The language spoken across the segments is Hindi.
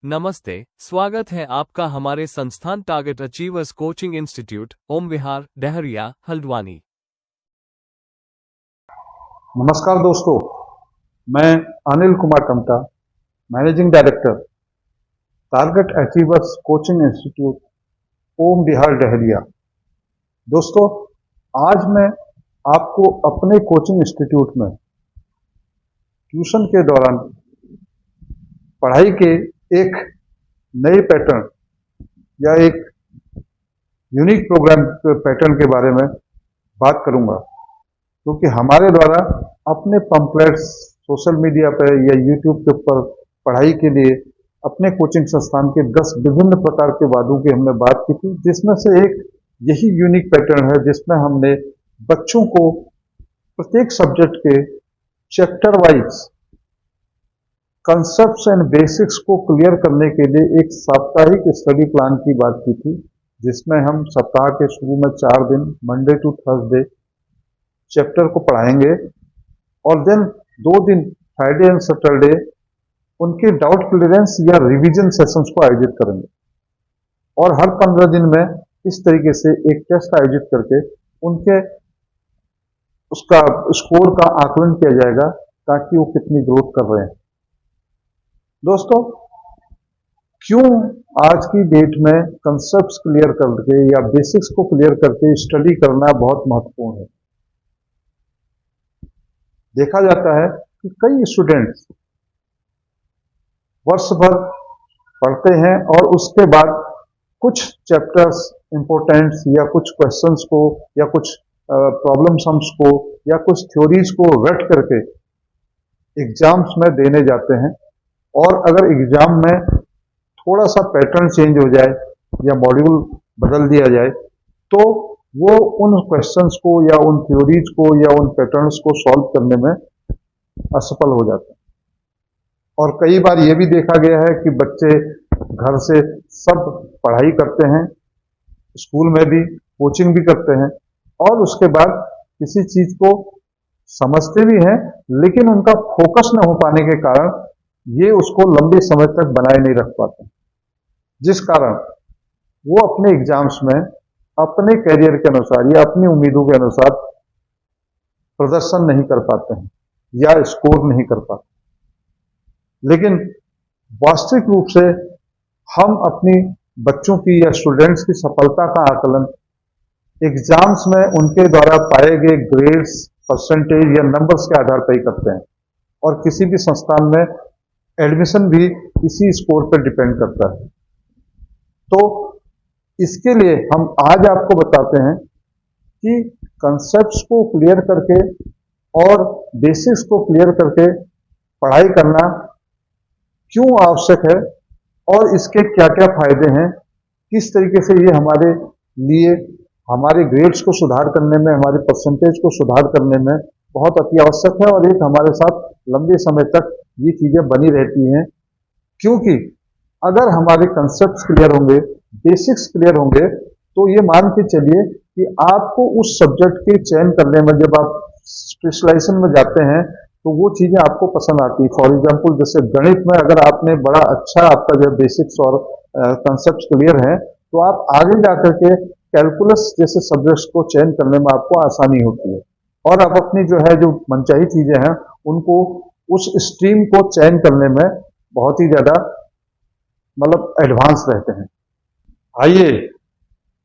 नमस्ते, स्वागत है आपका हमारे संस्थान target achievers coaching institute, Om Vihar, Dahariya, Haldwani. नमस्कार दोस्तों, मैं Anil Kumar Tamta, managing director, target achievers coaching institute, Om Vihar, Dahariya. दोस्तों, आज मैं आपको अपने कोचिंग इंस्टीट्यूट में ट्यूशन के दौरान पढ़ाई के एक नए पैटर्न या एक यूनिक प्रोग्राम पैटर्न के बारे में बात करूंगा, क्योंकि हमारे द्वारा अपने पंपलेट्स सोशल मीडिया पर या यूट्यूब के ऊपर पढ़ाई के लिए अपने कोचिंग संस्थान के 10 विभिन्न प्रकार के वादों की हमने बात की थी, जिसमें से एक यही यूनिक पैटर्न है जिसमें हमने बच्चों को प्रत्येक सब्जेक्ट के chapter wise concepts and basics को क्लियर करने के लिए एक साप्ताहिक स्टडी प्लान की बात की थी, जिसमें हम सप्ताह के शुरू में 4 दिन मंडे टू थर्सडे चैप्टर को पढ़ाएंगे और देन 2 दिन फ्राइडे एंड सैटरडे उनके डाउट क्लियरेंस या रिवीजन सेशंस को आयोजित करेंगे और हर 15 दिन में इस तरीके से एक टेस्ट आयोजित करके उनके उसका स्कोर का आकलन किया जाएगा ताकि वो कितनी ग्रोथ कर रहे हैं। दोस्तों, क्यों आज की डेट में कंसेप्ट्स क्लियर करके या बेसिक्स को क्लियर करके स्टडी करना बहुत महत्वपूर्ण है? देखा जाता है कि कई स्टूडेंट्स वर्ष भर पढ़ते हैं और उसके बाद कुछ चैप्टर्स इंपॉर्टेंट्स या कुछ क्वेश्चंस को या कुछ प्रॉब्लम सम्स को या कुछ थ्योरीज को रट करके एग्जाम्स में देने जाते हैं, और अगर एग्जाम में थोड़ा सा पैटर्न चेंज हो जाए या मॉड्यूल बदल दिया जाए तो वो उन क्वेश्चंस को या उन थ्योरीज को या उन पैटर्न्स को सॉल्व करने में असफल हो जाते हैं। और कई बार ये भी देखा गया है कि बच्चे घर से सब पढ़ाई करते हैं, स्कूल में भी कोचिंग भी करते हैं, और उसके बाद किसी चीज को समझते भी हैं, लेकिन उनका फोकस न हो पाने के कारण ये उसको लंबे समय तक बनाए नहीं रख पाते, जिस कारण वो अपने एग्जाम्स में अपने कैरियर के अनुसार या अपनी उम्मीदों के अनुसार प्रदर्शन नहीं कर पाते हैं या स्कोर नहीं कर पाते। लेकिन वास्तविक रूप से हम अपनी बच्चों की या स्टूडेंट्स की सफलता का आकलन एग्जाम्स में उनके द्वारा पाए गए ग्रेड्स, परसेंटेज या नंबर्स के आधार पर ही करते हैं, और किसी भी संस्थान में एडमिशन भी इसी स्कोर पर डिपेंड करता है। तो इसके लिए हम आज आपको बताते हैं कि कंसेप्ट्स को क्लियर करके और बेसिक्स को क्लियर करके पढ़ाई करना क्यों आवश्यक है और इसके क्या क्या फायदे हैं, किस तरीके से ये हमारे लिए हमारे ग्रेड्स को सुधार करने में, हमारे परसेंटेज को सुधार करने में बहुत अति आवश्यक है, और एक हमारे साथ लंबे समय तक ये चीजें बनी रहती हैं। क्योंकि अगर हमारे कंसेप्ट्स क्लियर होंगे, बेसिक्स क्लियर होंगे, तो ये मान के चलिए कि आपको उस सब्जेक्ट के चयन करने में, जब आप स्पेशलाइजेशन में जाते हैं तो वो चीजें आपको पसंद आती है। फॉर एग्जाम्पल, जैसे गणित में अगर आपने बड़ा अच्छा आपका जो बेसिक्स और कंसेप्ट क्लियर है तो आप आगे जाकर के कैलकुलस जैसे सब्जेक्ट्स को चयन करने में आपको आसानी होती है, और आप अपनी जो है जो मनचाही चीजें हैं उनको उस स्ट्रीम को चयन करने में बहुत ही ज्यादा मतलब एडवांस रहते हैं। आइए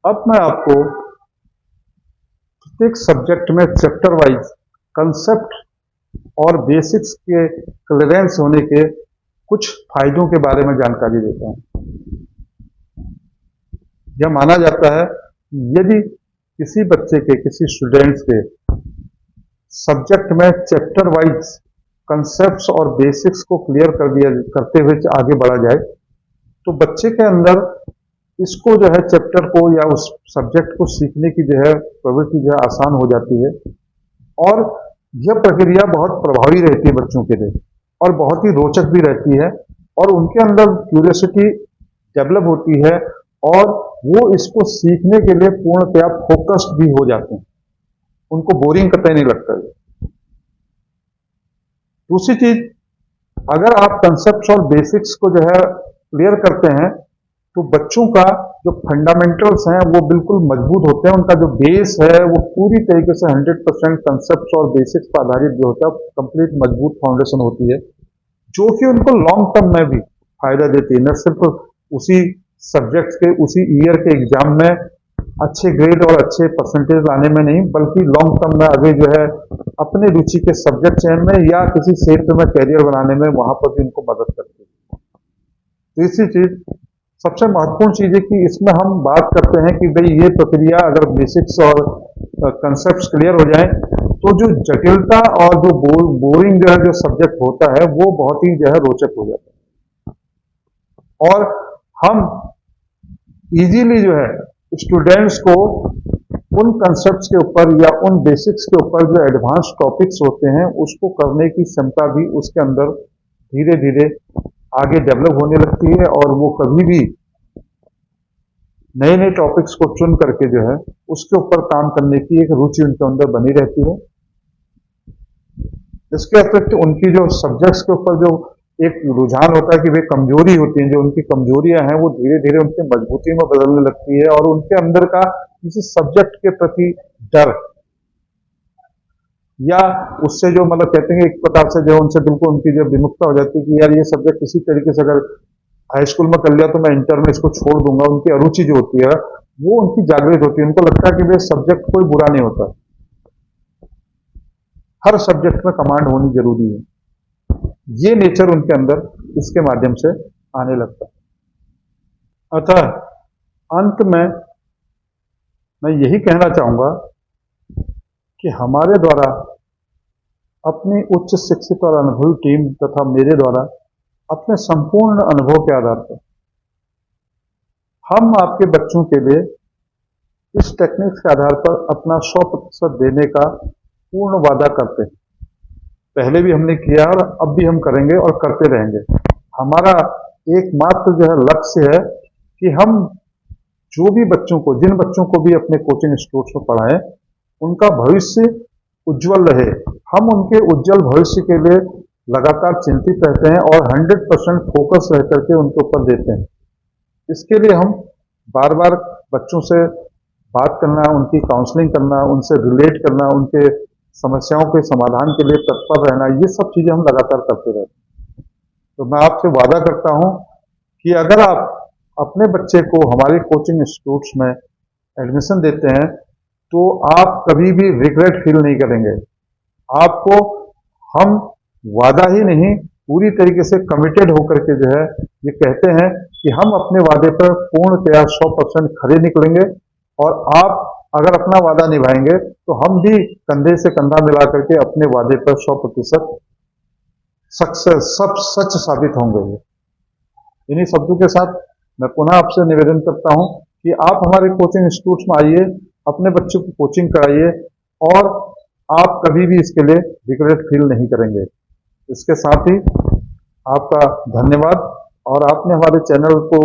अब मैं आपको प्रत्येक सब्जेक्ट में चैप्टर वाइज कंसेप्ट और बेसिक्स के क्लियरेंस होने के कुछ फायदों के बारे में जानकारी देता हूं। यह माना जाता है कि यदि किसी बच्चे के, किसी स्टूडेंट्स के सब्जेक्ट में चैप्टर वाइज कंसेप्ट्स और बेसिक्स को क्लियर करते हुए आगे बढ़ा जाए तो बच्चे के अंदर इसको जो है चैप्टर को या उस सब्जेक्ट को सीखने की जो है प्रवृत्ति जो है आसान हो जाती है, और यह प्रक्रिया बहुत प्रभावी रहती है बच्चों के लिए और बहुत ही रोचक भी रहती है, और उनके अंदर क्यूरियोसिटी डेवलप होती है और वो इसको सीखने के लिए पूर्णतया फोकस्ड भी हो जाते हैं, उनको बोरिंग कतई नहीं लगता है। दूसरी चीज, अगर आप कंसेप्ट्स और बेसिक्स को जो है क्लियर करते हैं तो बच्चों का जो फंडामेंटल्स हैं वो बिल्कुल मजबूत होते हैं, उनका जो बेस है वो पूरी तरीके से 100% कंसेप्ट और बेसिक्स पर आधारित जो होता है कंप्लीट मजबूत फाउंडेशन होती है, जो कि उनको लॉन्ग टर्म में भी फायदा देती है, न सिर्फ उसी सब्जेक्ट्स के उसी ईयर के एग्जाम में अच्छे ग्रेड और अच्छे परसेंटेज लाने में नहीं, बल्कि लॉन्ग टर्म में आगे जो है अपने रुचि के सब्जेक्ट चयन में या किसी क्षेत्र में कैरियर बनाने में वहां पर भी उनको मदद करती है। तीसरी चीज, सबसे महत्वपूर्ण चीज है कि इसमें हम बात करते हैं कि भाई ये प्रक्रिया अगर बेसिक्स और कंसेप्ट क्लियर हो जाए तो जो जटिलता और जो बोरिंग जो है जो सब्जेक्ट होता है वो बहुत ही जो है रोचक हो जाता है, और हम इजीली जो है स्टूडेंट्स को उन कंसेप्ट्स के ऊपर या उन बेसिक्स के ऊपर जो एडवांस टॉपिक्स होते हैं उसको करने की क्षमता भी उसके अंदर धीरे धीरे आगे डेवलप होने लगती है, और वो कभी भी नए नए टॉपिक्स को चुन करके जो है उसके ऊपर काम करने की एक रुचि उनके अंदर बनी रहती है। इसके अतिरिक्त उनकी जो सब्जेक्ट्स के ऊपर जो एक रुझान होता है कि वे कमजोरी होती हैं, जो उनकी कमजोरियां हैं वो धीरे धीरे उनकी मजबूती में बदलने लगती है, और उनके अंदर का किसी सब्जेक्ट के प्रति डर या उससे जो मतलब कहते हैं एक प्रकार से जो उनसे बिल्कुल उनकी जो विमुखता हो जाती है कि यार ये सब्जेक्ट किसी तरीके से अगर हाई स्कूल में कर लिया तो मैं इंटर में इसको छोड़ दूंगा, उनकी अरुचि जो होती है वो उनकी जागृत होती है, उनको लगता है कि वे सब्जेक्ट कोई बुरा नहीं होता, हर सब्जेक्ट में कमांड होनी जरूरी है, ये नेचर उनके अंदर इसके माध्यम से आने लगता है। अतः अंत में मैं यही कहना चाहूंगा कि हमारे द्वारा अपनी उच्च शिक्षित और अनुभवी टीम तथा मेरे द्वारा अपने संपूर्ण अनुभव के आधार पर हम आपके बच्चों के लिए इस टेक्निक्स के आधार पर अपना 100% देने का पूर्ण वादा करते हैं। पहले भी हमने किया और अब भी हम करेंगे और करते रहेंगे। हमारा एकमात्र जो है लक्ष्य है कि हम जो भी बच्चों को, जिन बच्चों को भी अपने कोचिंग इंस्टीट्यूट में पढ़ाएं, उनका भविष्य उज्जवल रहे। हम उनके उज्जवल भविष्य के लिए लगातार चिंतित रहते हैं और 100% फोकस रह करके उनके ऊपर देते हैं। इसके लिए हम बार बार बच्चों से बात करना, उनकी काउंसलिंग करना, उनसे रिलेट करना, उनके समस्याओं के समाधान के लिए तत्पर रहना, ये सब चीजें हम लगातार करते रहते हैं। तो मैं आपसे वादा करता हूं कि अगर आप अपने बच्चे को हमारे कोचिंग इंस्टीट्यूट्स में एडमिशन देते हैं तो आप कभी भी रिग्रेट फील नहीं करेंगे। आपको हम वादा ही नहीं, पूरी तरीके से कमिटेड होकर के जो है ये कहते हैं कि हम अपने वादे पर पूर्णतया 100% खरे निकलेंगे, और आप अगर अपना वादा निभाएंगे तो हम भी कंधे से कंधा मिला करके अपने वादे पर 100% सक्सेस सब सच साबित होंगे। इन्हीं शब्दों के साथ मैं पुनः आपसे निवेदन करता हूं कि आप हमारे कोचिंग इंस्टीट्यूट में आइए, अपने बच्चों को कोचिंग कराइए, और आप कभी भी इसके लिए रिग्रेट फील नहीं करेंगे। इसके साथ ही आपका धन्यवाद, और आपने हमारे चैनल को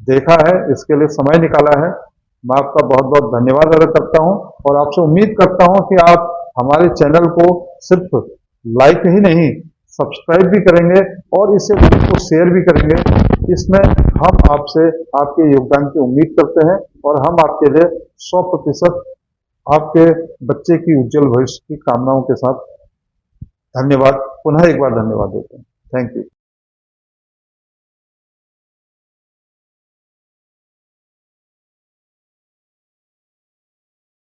देखा है, इसके लिए समय निकाला है, मैं आपका बहुत बहुत धन्यवाद अदा करता हूं, और आपसे उम्मीद करता हूं कि आप हमारे चैनल को सिर्फ लाइक ही नहीं, सब्सक्राइब भी करेंगे और इसे वीडियो को शेयर भी करेंगे। इसमें हम आपसे आपके योगदान की उम्मीद करते हैं, और हम आपके लिए 100% आपके बच्चे की उज्जवल भविष्य की कामनाओं के साथ धन्यवाद, पुनः एक बार धन्यवाद देते हैं। Thank you.